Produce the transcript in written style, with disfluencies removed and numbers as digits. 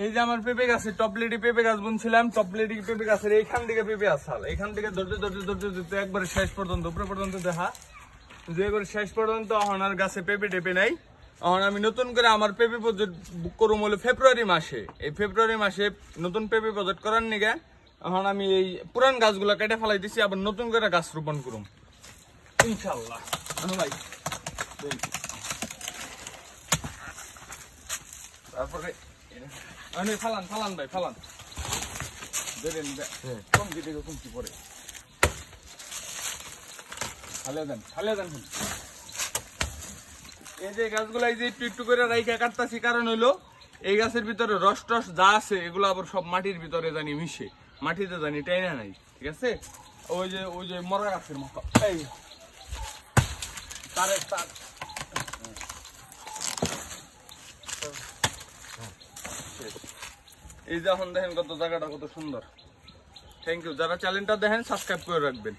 এই যে আমার পেঁপে গাছে টপলেটি পেঁপে গাছ বুনছিলাম, টপলেটি পেঁপে গাছের এইখান থেকে পেঁপে আসাল, এইখান থেকে ধরতে ধরতে ধরতে ধরতে একবারে শেষ পর্যন্ত উপরে পর্যন্ত দেখা যে করে শেষ পর্যন্ত এখন আর গাছে পেঁপে টেপে নাই। এখন আমি নতুন করে আমার পেঁপে প্রজেক্ট বুক করুম হলো ফেব্রুয়ারি মাসে। এই ফেব্রুয়ারি মাসে নতুন পেঁপে প্রজেক্ট করার নিগে এখন আমি এই পুরান গাছগুলো কেটে ফেলাই দিছি, আবার নতুন করে গাছ রোপণ করুম ইনশাল্লাহ। ভাই তারপরে ফালান ফালান ভাই ফালান কমকি থেকে কমকি পরে ফালে দেন ফালে দেন। এই যে গাছগুলো এই যে একটু একটু করে রাইখা কাটতাছি, কারণ হইলো এই গাছের ভিতরে রস টস যা আছে এগুলো আবার সব মাটির ভিতরে জানি মিশে, মাটিতে জানি টাইনা নাই, ঠিক আছে। ওই যে মরা গাছের মতো এই তার এই যে এখন দেখেন কত জায়গাটা কত সুন্দর। থ্যাংক ইউ, যারা চ্যানেলটা দেখেন সাবস্ক্রাইব করে রাখবেন।